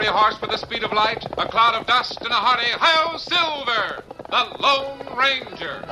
fiery horse with the speed of light, a cloud of dust, and a hearty "Hi-Yo, Silver!" The Lone Ranger.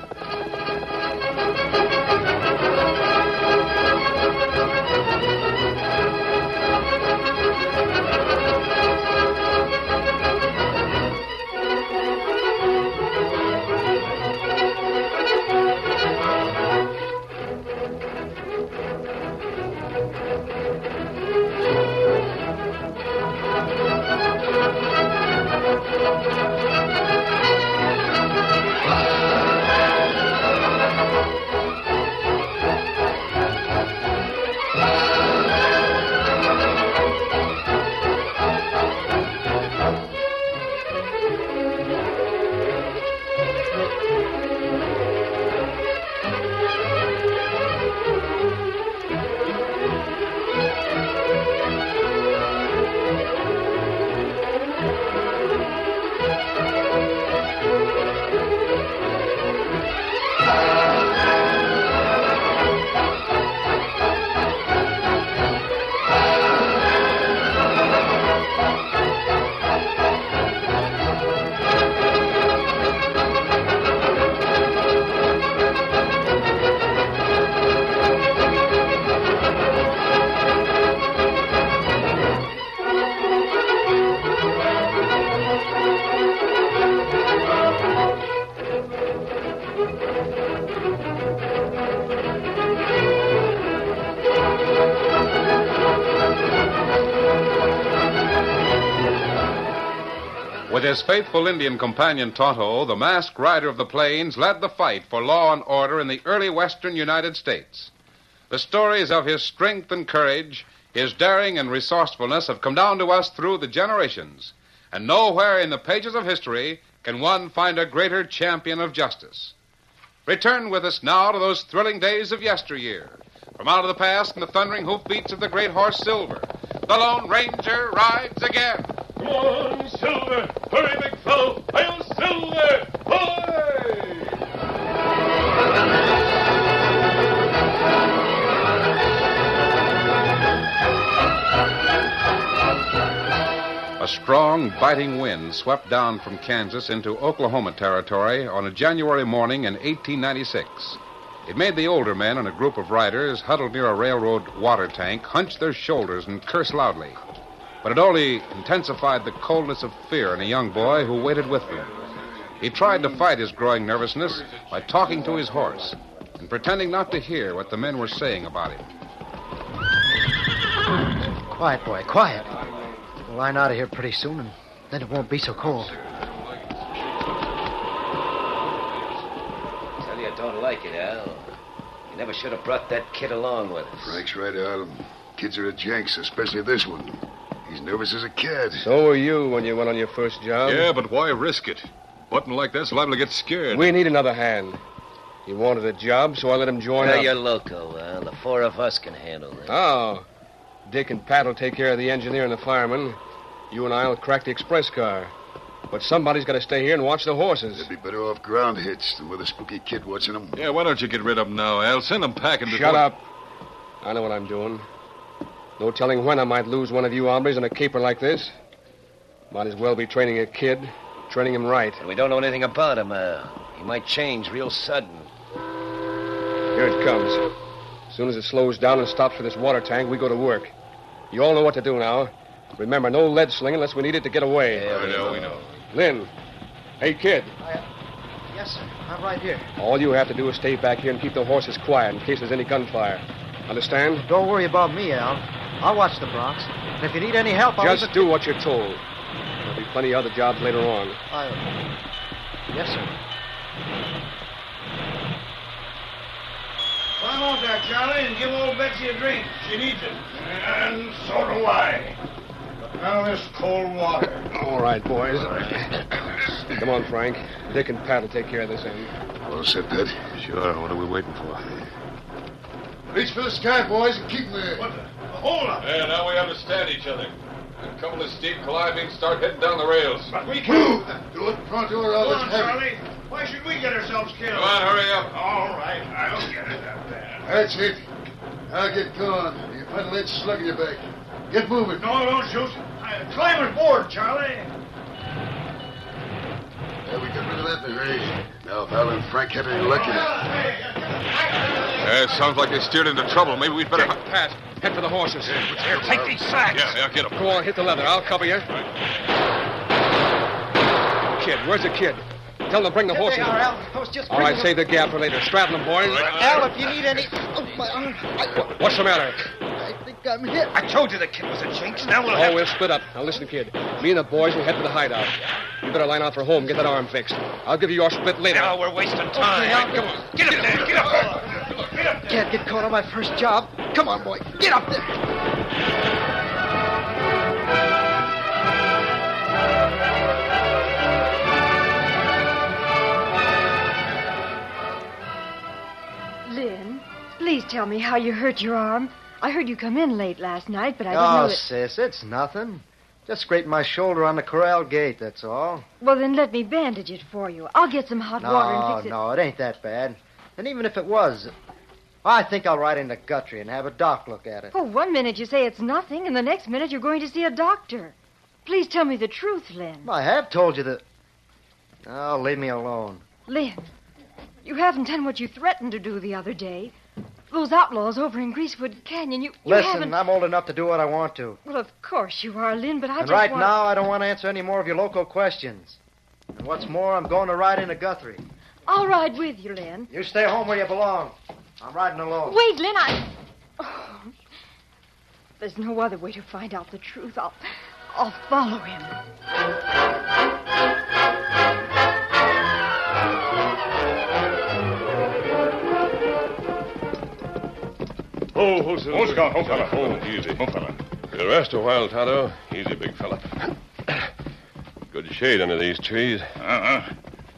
With his faithful Indian companion Tonto, the masked rider of the plains led the fight for law and order in the early western United States. The stories of his strength and courage, his daring and resourcefulness have come down to us through the generations, and nowhere in the pages of history can one find a greater champion of justice. Return with us now to those thrilling days of yesteryear. From out of the past and the thundering hoofbeats of the great horse Silver, the Lone Ranger rides again. Come on, Silver! Hurry, big fellow! Hail, Silver! Hoy! A strong, biting wind swept down from Kansas into Oklahoma territory on a January morning in 1896. It made the older men and a group of riders huddled near a railroad water tank hunch their shoulders and curse loudly. But it only intensified the coldness of fear in a young boy who waited with them. He tried to fight his growing nervousness by talking to his horse and pretending not to hear what the men were saying about him. Quiet, boy, quiet. We'll line out of here pretty soon, and then it won't be so cold. Tell you I don't like it, Al. You never should have brought that kid along with us. Frank's right, Al. Kids are a jinx, especially this one. He's nervous as a kid. So were you when you went on your first job. Yeah, but why risk it? Button like that's liable to get scared. We need another hand. He wanted a job, so I let him join up. You're loco, Al. The four of us can handle that. Oh. Dick and Pat will take care of the engineer and the fireman. You and I will crack the express car. But somebody's got to stay here and watch the horses. They'd be better off ground hits than with a spooky kid watching them. Yeah, why don't you get rid of them now, Al? Send them packing before... Shut up. I know what I'm doing. No telling when I might lose one of you hombres in a caper like this. Might as well be training a kid, training him right. And we don't know anything about him, Al. He might change real sudden. Here it comes. As soon as it slows down and stops for this water tank, we go to work. You all know what to do now. Remember, no lead sling unless we need it to get away. Yeah, we know. Lynn. Hey, kid. Yes, sir. I'm right here. All you have to do is stay back here and keep the horses quiet in case there's any gunfire. Understand? Don't worry about me, Al. I'll watch the Bronx. And if you need any help, I'll... Just do what you're told. There'll be plenty of other jobs later on. Yes, sir. Climb on there, Charlie, and give old Betsy a drink. She needs it. And so do I. But none of this cold water. All right, boys. Come on, Frank. Dick and Pat will take care of this end. Well said, Pat. Sure, what are we waiting for? Reach for the sky, boys, and keep them there. What the? Hold up. Yeah, now we understand each other. A couple of steep climbing, start heading down the rails. But we can't. Do it pronto or Go I'll on, have Charlie. Why should we get ourselves killed? Come on, hurry up. All right, I'll get it up there. That's it. I'll get going. You find a lead slug in your back. Get moving. No, don't shoot. climb aboard, Charlie. Yeah, we got rid of that in a hurry. Now, if Al and Frank had any luck in it. It sounds like they steered into trouble. Maybe we'd better... Pat, head for the horses. Here, take these sacks. Yeah, get them. Go on, hit the leather. I'll cover you. Kid, where's the kid? Tell them to bring the horses. They are, Al. I was just All right, save the gap for later. Straddle them, boys. Al, if you need any... Oh, my arm. What's the matter? I think I'm hit. I told you the kid was a jinx. Now we'll Oh, we'll split up. Now, listen, kid. Me and the boys will head for the hideout. You better line out for home. Get that arm fixed. I'll give you your split later. Now we're wasting time. Okay, Al. Come on. Get up there. Get up there. Get up there. Can't get caught on my first job. Come on, boy. Get up there. Lynn, please tell me how you hurt your arm. I heard you come in late last night, but I didn't know Oh, that... sis, it's nothing. Just scraped my shoulder on the corral gate, that's all. Well, then let me bandage it for you. I'll get some hot water and fix it. No, it ain't that bad. And even if it was, I think I'll ride into Guthrie and have a doc look at it. Oh, 1 minute you say it's nothing, and the next minute you're going to see a doctor. Please tell me the truth, Lynn. I have told you that... Oh, leave me alone. Lynn, you haven't done what you threatened to do the other day. Those outlaws over in Greasewood Canyon, you Listen, haven't... I'm old enough to do what I want to. Well, of course you are, Lynn, but I And just right want... now, I don't want to answer any more of your local questions. And what's more, I'm going to ride into Guthrie. I'll ride with you, Lynn. You stay home where you belong. I'm riding alone. Wait, Lynn, Oh, there's no other way to find out the truth. I'll follow him. Oh, Silver. Oh, Scout. Oh, fella. Oh, easy. Oh, fella. You'll rest a while, Tonto. Easy, big fella. Good shade under these trees.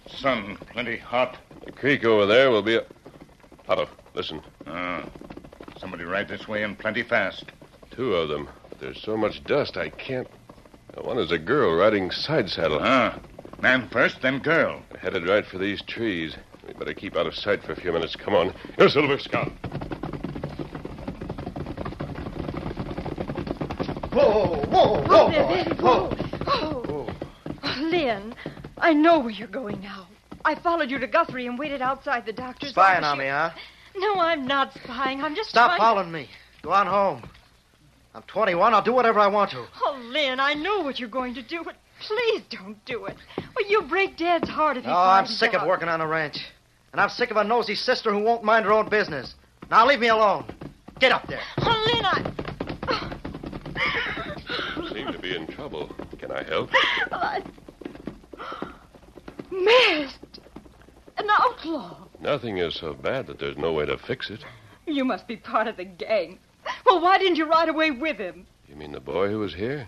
Sun plenty hot. The creek over there will be a... Tonto, listen. Somebody ride this way and plenty fast. 2 of them. There's so much dust I can't... One is a girl riding side saddle. Man first, then girl. They're headed right for these trees. We better keep out of sight for a few minutes. Come on. Here, Silver. Scout. Whoa, whoa, Whoa, there, whoa. Oh. Lynn, I know where you're going now. I followed you to Guthrie and waited outside the doctor's Spying office. on me, huh? No, I'm not spying. I'm just Stop trying... following me. Go on home. I'm 21. I'll do whatever I want to. Oh, Lynn, I know what you're going to do, but please don't do it. Well, you'll break Dad's heart if he Oh, I'm finds sick out. of working on a ranch. And I'm sick of a nosy sister who won't mind her own business. Now leave me alone. Get up there. Oh, Lynn, Seem to be in trouble. Can I help? Masked. An outlaw. Nothing is so bad that there's no way to fix it. You must be part of the gang. Well, why didn't you ride away with him? You mean the boy who was here?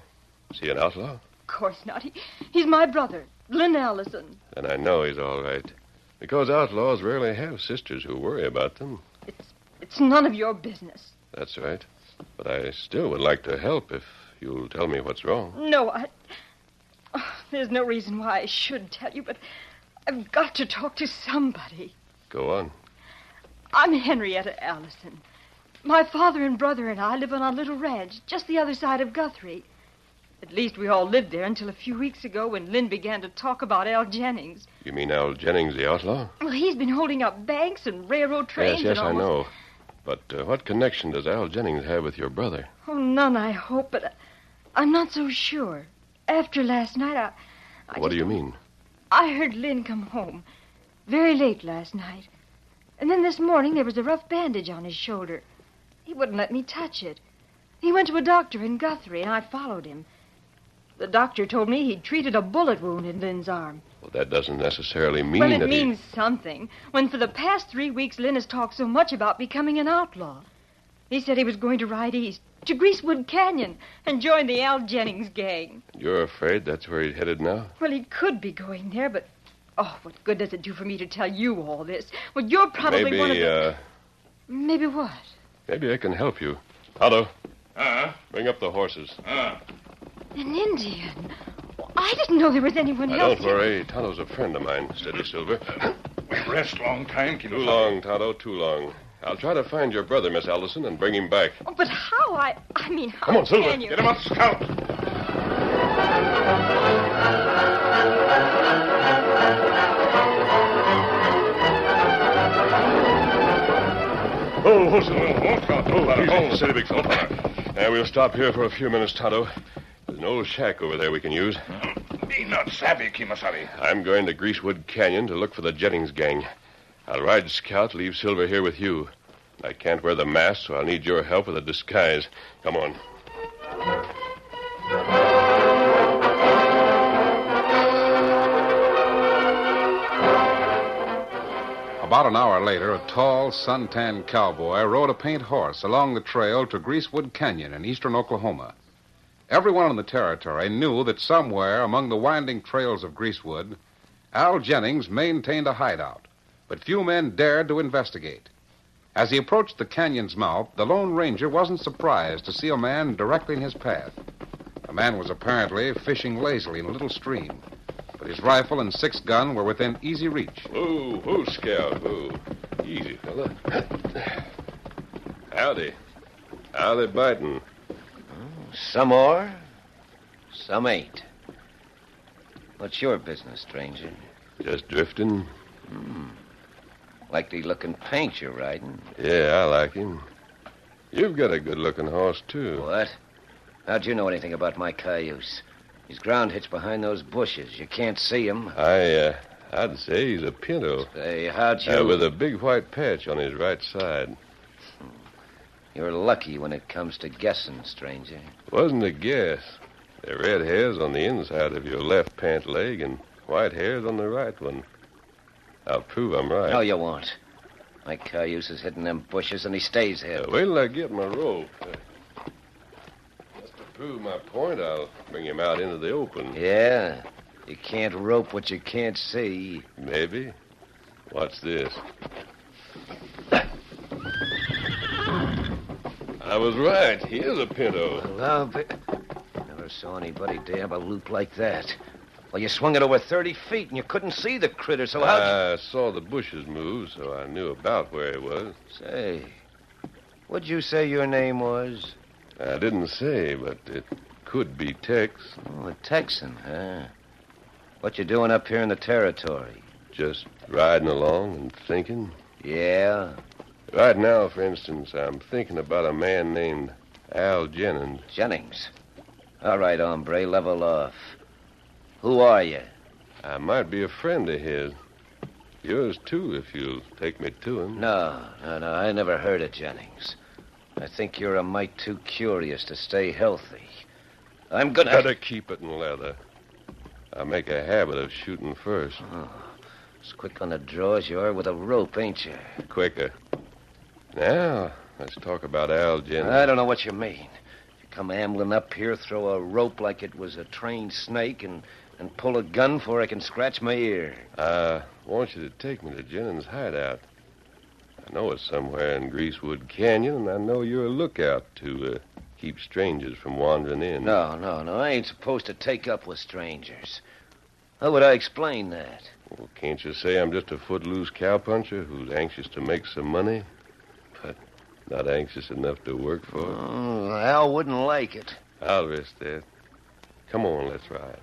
Is he an outlaw? Of course not. He's my brother, Lynn Allison. Then I know he's all right. Because outlaws rarely have sisters who worry about them. It's none of your business. That's right. But I still would like to help if you'll tell me what's wrong. No, there's no reason why I should tell you, but I've got to talk to somebody. Go on. I'm Henrietta Allison. My father and brother and I live on a little ranch just the other side of Guthrie. At least we all lived there until a few weeks ago when Lynn began to talk about Al Jennings. You mean Al Jennings, the outlaw? Well, he's been holding up banks and railroad trains Yes, and I almost... know. But what connection does Al Jennings have with your brother? Oh, none, I hope, but I'm not so sure. After last night, I What do you mean? I heard Lynn come home very late last night. And then this morning there was a rough bandage on his shoulder. He wouldn't let me touch it. He went to a doctor in Guthrie, and I followed him. The doctor told me he'd treated a bullet wound in Lynn's arm. Well, that doesn't necessarily mean Well, it that means something, when for the past 3 weeks Lynn has talked so much about becoming an outlaw. He said he was going to ride east, to Greasewood Canyon, and join the Al Jennings gang. You're afraid that's where he's headed now? Well, he could be going there, but... Oh, what good does it do for me to tell you all this? Well, you're probably Maybe, one of the... Maybe what? Maybe I can help you. Tonto, Uh-huh. bring up the horses. An Indian? Well, I didn't know there was anyone Now, else don't worry. Tonto's a friend of mine. Steady, Silver. We rest long time. Too long, Tonto, too long. I'll try to find your brother, Miss Allison, and bring him back. Oh, but how? I mean, how Come on, Silver. can you... Get him up, Scout. Oh, what's the walk out? Easy, steady, big fella. We'll stop here for a few minutes, Tonto. There's an old shack over there we can use. Me not savvy, Kimasabi. I'm going to Greasewood Canyon to look for the Jennings gang. I'll ride scout, leave Silver here with you. I can't wear the mask, so I'll need your help with a disguise. Come on. About an hour later, a tall, suntanned cowboy rode a paint horse along the trail to Greasewood Canyon in eastern Oklahoma. Everyone in the territory knew that somewhere among the winding trails of Greasewood, Al Jennings maintained a hideout, but few men dared to investigate. As he approached the canyon's mouth, the Lone Ranger wasn't surprised to see a man directly in his path. The man was apparently fishing lazily in a little stream, but his rifle and 6-gun were within easy reach. Whoa, Scout, whoa. Easy, fella. Howdy. Howdy biting. Some are, some ain't. What's your business, stranger? Just drifting. Likely-looking paint you're riding. Yeah, I like him. You've got a good-looking horse, too. What? How'd you know anything about my cayuse? He's ground hitched behind those bushes. You can't see him. I'd say he's a pinto. Say, how'd you... With a big white patch on his right side. You're lucky when it comes to guessing, stranger. Wasn't a guess. There are red hairs on the inside of your left pant leg and white hairs on the right one. I'll prove I'm right. No, you won't. My cayuse is hidden in them bushes, and he stays here. Wait till I get my rope. Just to prove my point, I'll bring him out into the open. Yeah? You can't rope what you can't see. Maybe. Watch this. I was right. He is a pinto. Well, never saw anybody dab a loop like that. Well, you swung it over 30 feet, and you couldn't see the critter, so how'd you... I saw the bushes move, so I knew about where he was. Say, what'd you say your name was? I didn't say, but it could be Tex. Oh, a Texan, huh? What you doing up here in the territory? Just riding along and thinking. Yeah? Right now, for instance, I'm thinking about a man named Al Jennings. Jennings? All right, hombre, level off. Who are you? I might be a friend of his. Yours, too, if you'll take me to him. No, I never heard of Jennings. I think you're a mite too curious to stay healthy. I'm gonna... Better keep it in leather. I make a habit of shooting first. Oh, as quick on the draw as you are with a rope, ain't you? Quicker. Now, let's talk about Al Jennings. I don't know what you mean. You come ambling up here, throw a rope like it was a trained snake, and pull a gun before I can scratch my ear. I want you to take me to Jennings' hideout. I know it's somewhere in Greasewood Canyon, and I know you're a lookout to keep strangers from wandering in. No. I ain't supposed to take up with strangers. How would I explain that? Well, can't you say I'm just a footloose cowpuncher who's anxious to make some money, but not anxious enough to work for it? Oh, Al wouldn't like it. I'll risk that. Come on, let's ride.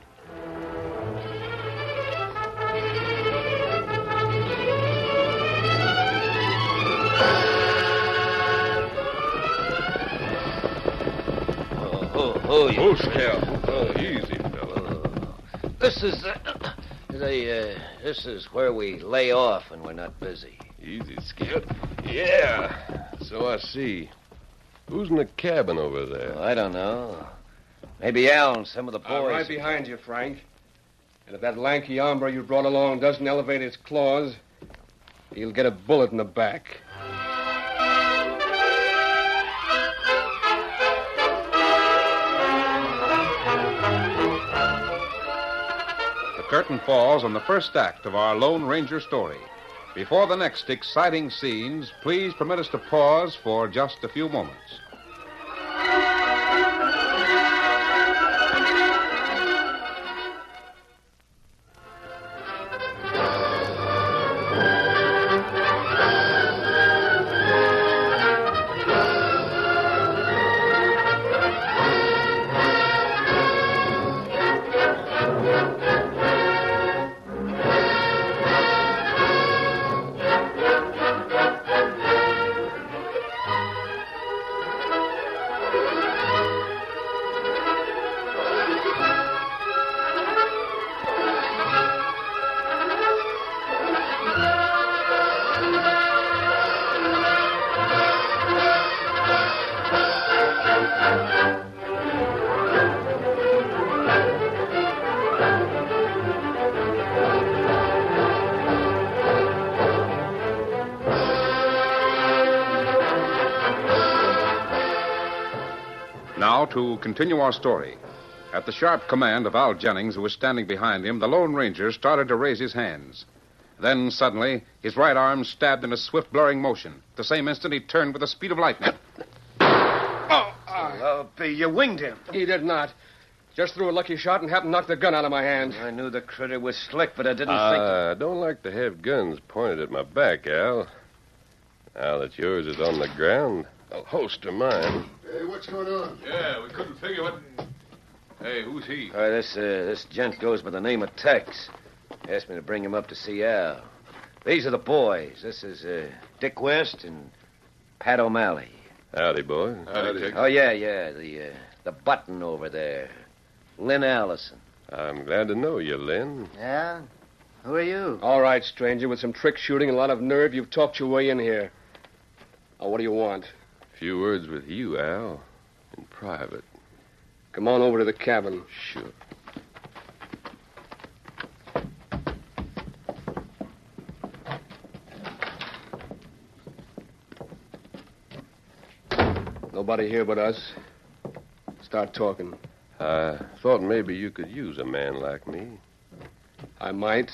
You Scout. Oh, easy, fella. This is where we lay off when we're not busy. Easy, Scout. Yeah, so I see. Who's in the cabin over there? Oh, I don't know. Maybe Al and some of the boys. I'm right behind you, Frank. And if that lanky hombre you brought along doesn't elevate his claws, he'll get a bullet in the back. The curtain falls on the first act of our Lone Ranger story. Before the next exciting scenes, please permit us to pause for just a few moments. Now, to continue our story. At the sharp command of Al Jennings, who was standing behind him, the Lone Ranger started to raise his hands. Then, suddenly, his right arm stabbed in a swift, blurring motion. At the same instant, he turned with the speed of lightning. You winged him. He did not. Just threw a lucky shot and happened to knock the gun out of my hand. I knew the critter was slick, but I didn't think... I don't like to have guns pointed at my back, Al. Now that yours is on the ground, I'll holster mine. Hey, what's going on? Yeah, we couldn't figure what... Hey, who's he? This gent goes by the name of Tex. Asked me to bring him up to see Al. These are the boys. This is Dick West and Pat O'Malley. Howdy, boy. Howdy. Oh, yeah, the button over there. Lynn Allison. I'm glad to know you, Lynn. Yeah? Who are you? All right, stranger. With some trick shooting and a lot of nerve, you've talked your way in here. Now, what do you want? A few words with you, Al. In private. Come on over to the cabin. Sure. Nobody here but us. Start talking. I thought maybe you could use a man like me. I might.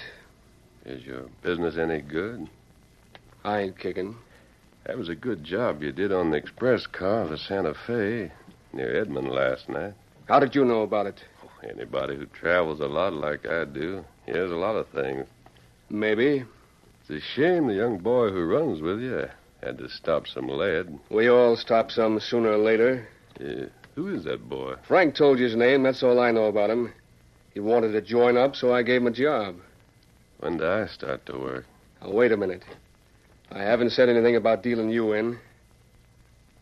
Is your business any good? I ain't kicking. That was a good job you did on the express car to Santa Fe near Edmond last night. How did you know about it? Anybody who travels a lot like I do hears a lot of things. Maybe. It's a shame the young boy who runs with you had to stop some lead. We all stop some sooner or later. Who is that boy? Frank told you his name. That's all I know about him. He wanted to join up, so I gave him a job. When did I start to work? Now, wait a minute. I haven't said anything about dealing you in.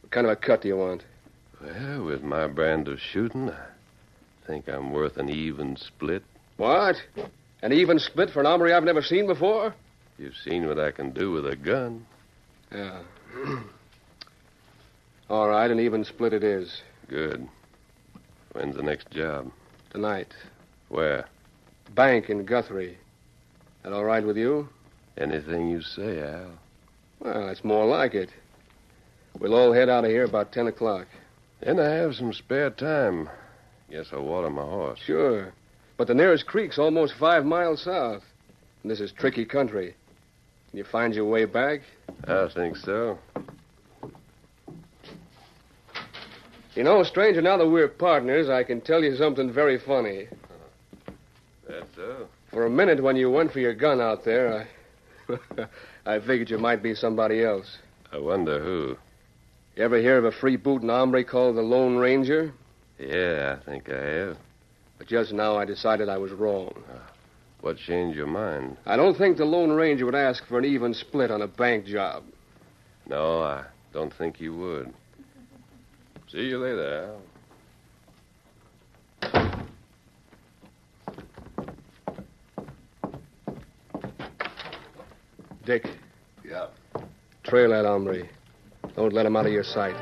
What kind of a cut do you want? Well, with my brand of shooting, I think I'm worth an even split. What? An even split for an hombre I've never seen before? You've seen what I can do with a gun. Yeah. All right, an even split it is. Good. When's the next job? Tonight. Where? Bank in Guthrie. That all right with you? Anything you say, Al. Well, that's more like it. We'll all head out of here about 10 o'clock. Then I have some spare time. Guess I'll water my horse. Sure. But the nearest creek's almost 5 miles south. And this is tricky country. Can you find your way back? I think so. You know, stranger, now that we're partners, I can tell you something very funny. That's so. For a minute when you went for your gun out there, I figured you might be somebody else. I wonder who. You ever hear of a freebooting hombre called the Lone Ranger? Yeah, I think I have. But just now I decided I was wrong. What changed your mind? I don't think the Lone Ranger would ask for an even split on a bank job. No, I don't think you would. See you later, Al. Dick, Yeah. trail that hombre. Don't let him out of your sight.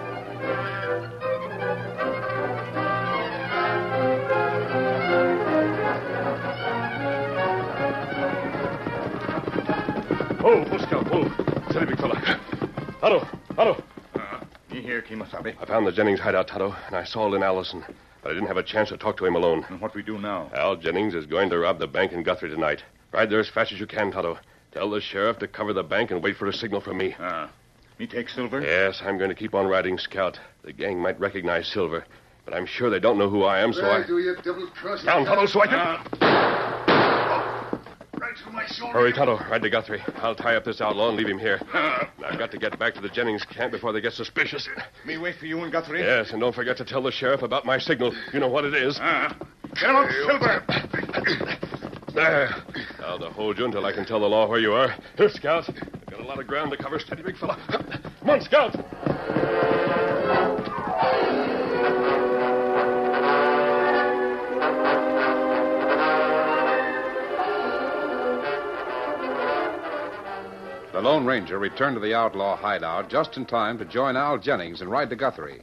Oh, Scout, oh. Steady, big fella. Hello. Me here, Kemosabe. I found the Jennings hideout, Tonto, and I saw Lynn Allison. But I didn't have a chance to talk to him alone. And what we do now? Al Jennings is going to rob the bank in Guthrie tonight. Ride there as fast as you can, Tonto. Tell the sheriff to cover the bank and wait for a signal from me. Me take Silver? Yes, I'm going to keep on riding scout. The gang might recognize Silver, but I'm sure they don't know who I am, so Where do you double-cross? Down, Tonto, so I can... Right through my shoulder. Hurry, Tonto. Ride to Guthrie. I'll tie up this outlaw and leave him here. I've got to get back to the Jennings camp before they get suspicious. Me wait for you in Guthrie? Yes, and don't forget to tell the sheriff about my signal. You know what it is. Get out, Silver! There. I'll hold you until I can tell the law where you are. Here, Scout. I've got a lot of ground to cover. Steady, big fella. Come on, Scout. The Lone Ranger returned to the outlaw hideout just in time to join Al Jennings and ride to Guthrie.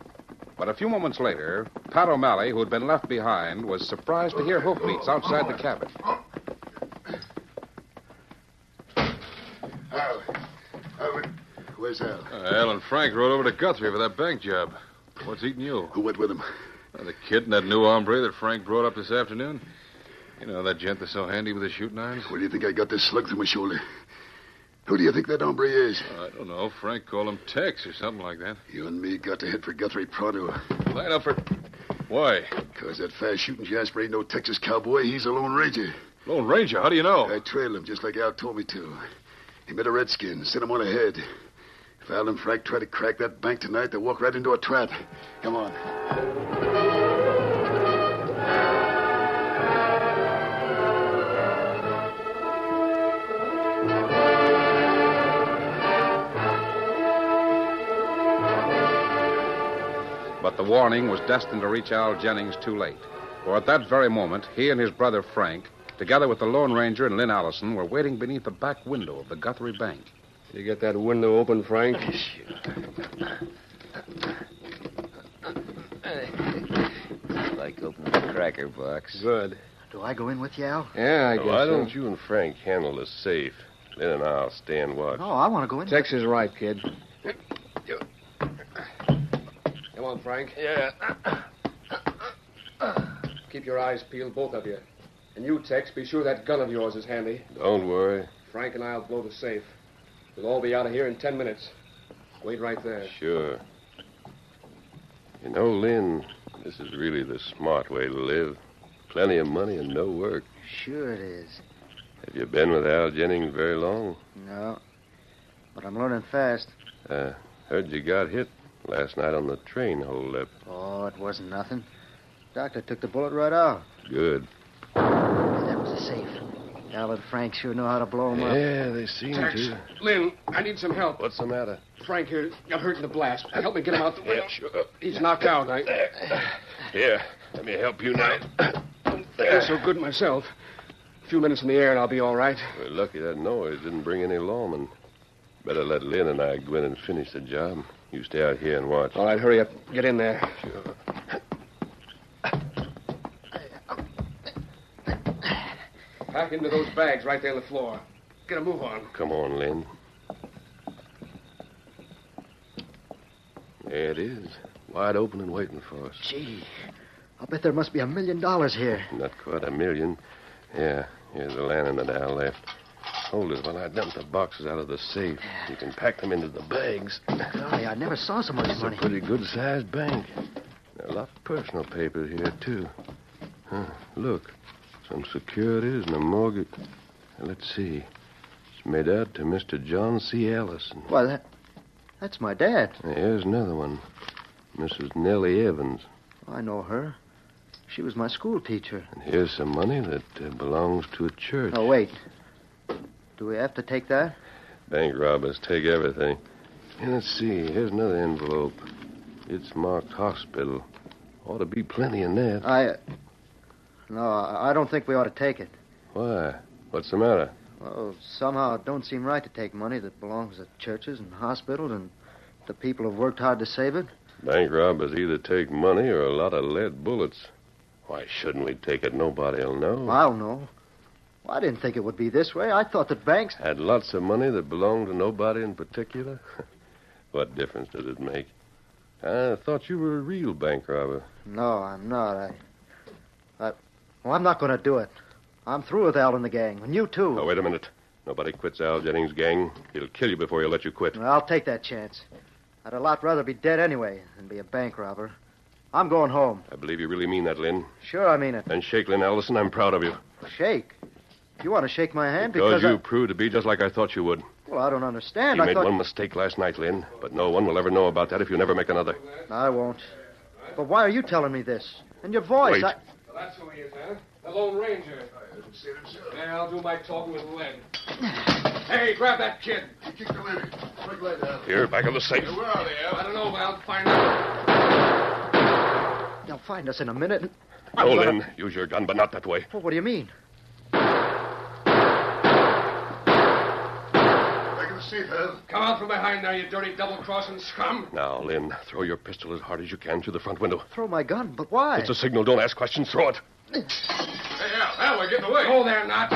But a few moments later, Pat O'Malley, who had been left behind, was surprised to hear hoofbeats outside the cabin. Where's Al? Al and Frank rode over to Guthrie for that bank job. What's eating you? Who went with him? The kid and that new hombre that Frank brought up this afternoon. You know, that gent that's so handy with his shooting irons? Where do you think I got this slug through my shoulder? Who do you think that hombre is? I don't know. Frank called him Tex or something like that. You and me got to head for Guthrie pronto. Line up for... Why? Because that fast-shooting Jasper ain't no Texas cowboy. He's a Lone Ranger. Lone Ranger? How do you know? I trailed him just like Al told me to. He met a redskin, sent him on ahead. If Al and Frank try to crack that bank tonight, they'll walk right into a trap. Come on. But the warning was destined to reach Al Jennings too late. For at that very moment, he and his brother Frank, together with the Lone Ranger and Lynn Allison, were waiting beneath the back window of the Guthrie Bank. You get that window open, Frank? It's like opening a cracker box. Good. Do I go in with you, Al? Yeah, I guess Why so. don't you and Frank handle the safe? Lynn and I'll stand watch. No, I want to go in. Tex is right, kid. Come on, Frank. Yeah. Keep your eyes peeled, both of you. And you, Tex, be sure that gun of yours is handy. Don't worry. Frank and I'll blow the safe. We'll all be out of here in 10 minutes. Wait right there. Sure. You know, Lynn, this is really the smart way to live. Plenty of money and no work. Sure it is. Have you been with Al Jennings very long? No. But I'm learning fast. Heard you got hit last night on the train holdup. Oh, it wasn't nothing. Doctor took the bullet right out. Good. That was a safe. Al and Frank sure know how to blow 'em up. Yeah, they seem Tex, to. Lynn, I need some help. What's the matter? Frank here got hurt in the blast. Help me get him out the window. Yeah, sure. He's knocked out. Here, let me help you now. I'm so good myself. A few minutes in the air and I'll be all right. We're lucky that noise didn't bring any lawmen. Better let Lynn and I go in and finish the job. You stay out here and watch. All right, hurry up. Get in there. Sure. Pack into those bags right there on the floor. Get a move on. Come on, Lynn. There it is. Wide open and waiting for us. Gee, I'll bet there must be $1 million here. Not quite $1 million. Yeah, here's the lantern that Al left. Hold it while I dump the boxes out of the safe. You can pack them into the bags. Golly, I never saw so much It's a money. pretty good-sized bank. There are a lot of personal papers here, too. Look, some securities and a mortgage. Let's see. It's made out to Mr. John C. Allison. Why, that's my dad. Here's another one. Mrs. Nellie Evans. I know her. She was my school teacher. And here's some money that belongs to a church. Oh, wait. Do we have to take that? Bank robbers take everything. And let's see. Here's another envelope. It's marked hospital. Ought to be plenty in that. No, I don't think we ought to take it. Why? What's the matter? Well, somehow it don't seem right to take money that belongs to churches and hospitals and the people who've worked hard to save it. Bank robbers either take money or a lot of lead bullets. Why shouldn't we take it? Nobody'll know. I'll know. Well, I didn't think it would be this way. I thought that banks... Had lots of money that belonged to nobody in particular? What difference does it make? I thought you were a real bank robber. No, I'm not. Well, I'm not going to do it. I'm through with Al and the gang, and you too. Oh, wait a minute. Nobody quits Al Jennings' gang. He'll kill you before he'll let you quit. Well, I'll take that chance. I'd a lot rather be dead anyway than be a bank robber. I'm going home. I believe you really mean that, Lynn. Sure, I mean it. Then shake Lynn Allison. I'm proud of you. Shake? You want to shake my hand Because you proved to be just like I thought you would. Well, I don't understand. You I made thought... one mistake last night, Lynn, but no one will ever know about that if you never make another. I won't. But why are you telling me this? And your voice, Wait. Well, that's who he is, huh? The Lone Ranger. Yeah, I'll do my talking with Len. Hey, grab that kid. You kick the lady. Quick, lay down. Here, back of the safe. Where are they, Al? I don't know, but I'll find out. They'll find us in a minute. And No, Lynn. Use your gun, but not that way. Well, what do you mean? Back of the safe, Al. Come out from behind there, you dirty double-crossing scum. Now, Lynn, throw your pistol as hard as you can through the front window. Throw my gun, but why? It's a signal. Don't ask questions. Throw it. Hey, Al, we're getting away. Go there, not.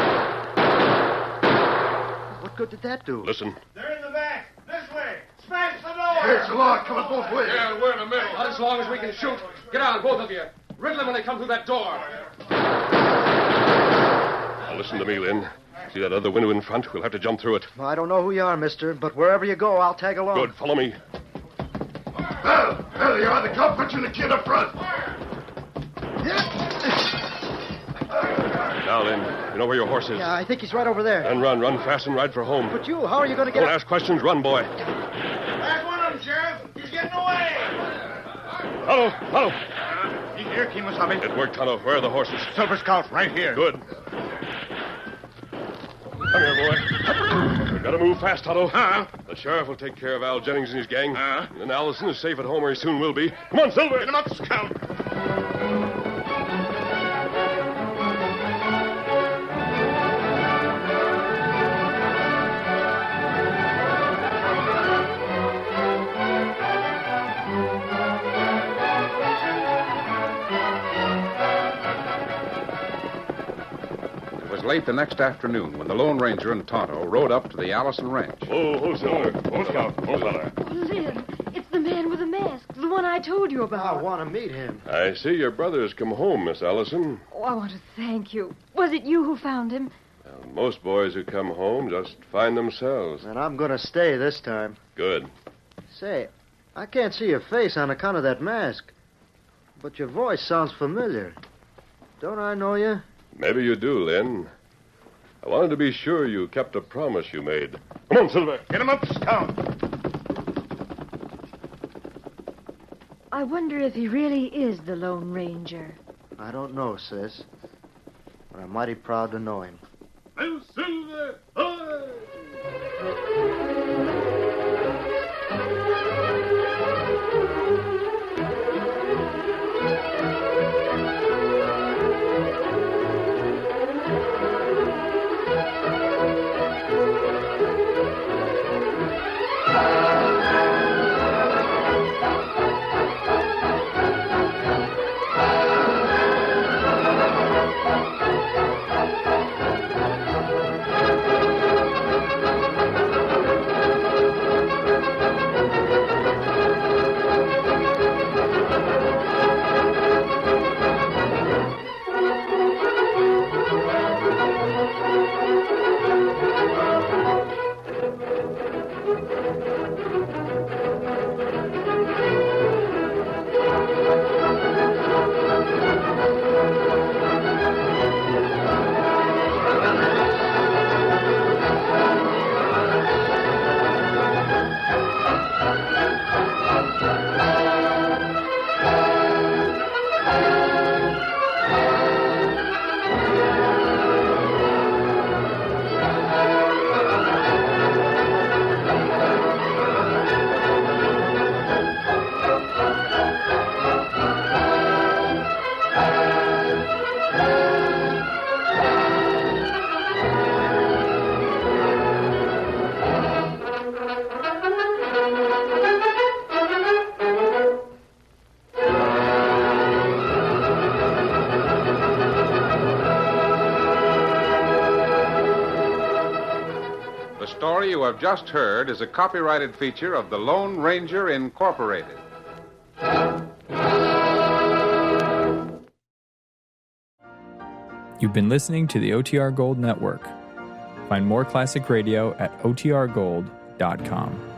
What good did that do? Listen. They're in the back. This way. Smash the door. It's a law coming both ways. Yeah, we're in the middle. Not as long as we can shoot. Get on, both of you. Riddle them when they come through that door. Now, listen to me, Lynn. See that other window in front? We'll have to jump through it. Well, I don't know who you are, mister, but wherever you go, I'll tag along. Good. Follow me. There you are. The cop put you and the kid up front. Now, Lynn, you know where your horse is? Yeah, I think he's right over there. Then run fast and ride for home. But you, how are you going to get Don't ask questions. Run, boy. There's one of them, Sheriff. He's getting away. Tonto. He's here, Kemosabe. It worked, Tonto. Where are the horses? Silver Scout, right here. Good. Come here, boy. We've got to move fast, Tonto. The sheriff will take care of Al Jennings and his gang. And Allison is safe at home, or he soon will be. Come on, Silver. Get him up, Scout. It was late the next afternoon when the Lone Ranger and Tonto rode up to the Allison ranch. Oh, Silver. Oh, Scout. Oh, fella. Oh, Lynn, it's the man with the mask, the one I told you I about. want to meet him. I see your brother's come home, Miss Allison. Oh, I want to thank you. Was it you who found him? Well, most boys who come home just find themselves. And I'm going to stay this time. Good. Say, I can't see your face on account of that mask. But your voice sounds familiar. Don't I know you? Maybe you do, Lynn. I wanted to be sure you kept a promise you made. Come on, Silver. Get him up, Scout. I wonder if he really is the Lone Ranger. I don't know, sis. But I'm mighty proud to know him. Hail Silver! Hoy! The story you have just heard is a copyrighted feature of the Lone Ranger Incorporated. You've been listening to the OTR Gold Network. Find more classic radio at otrgold.com.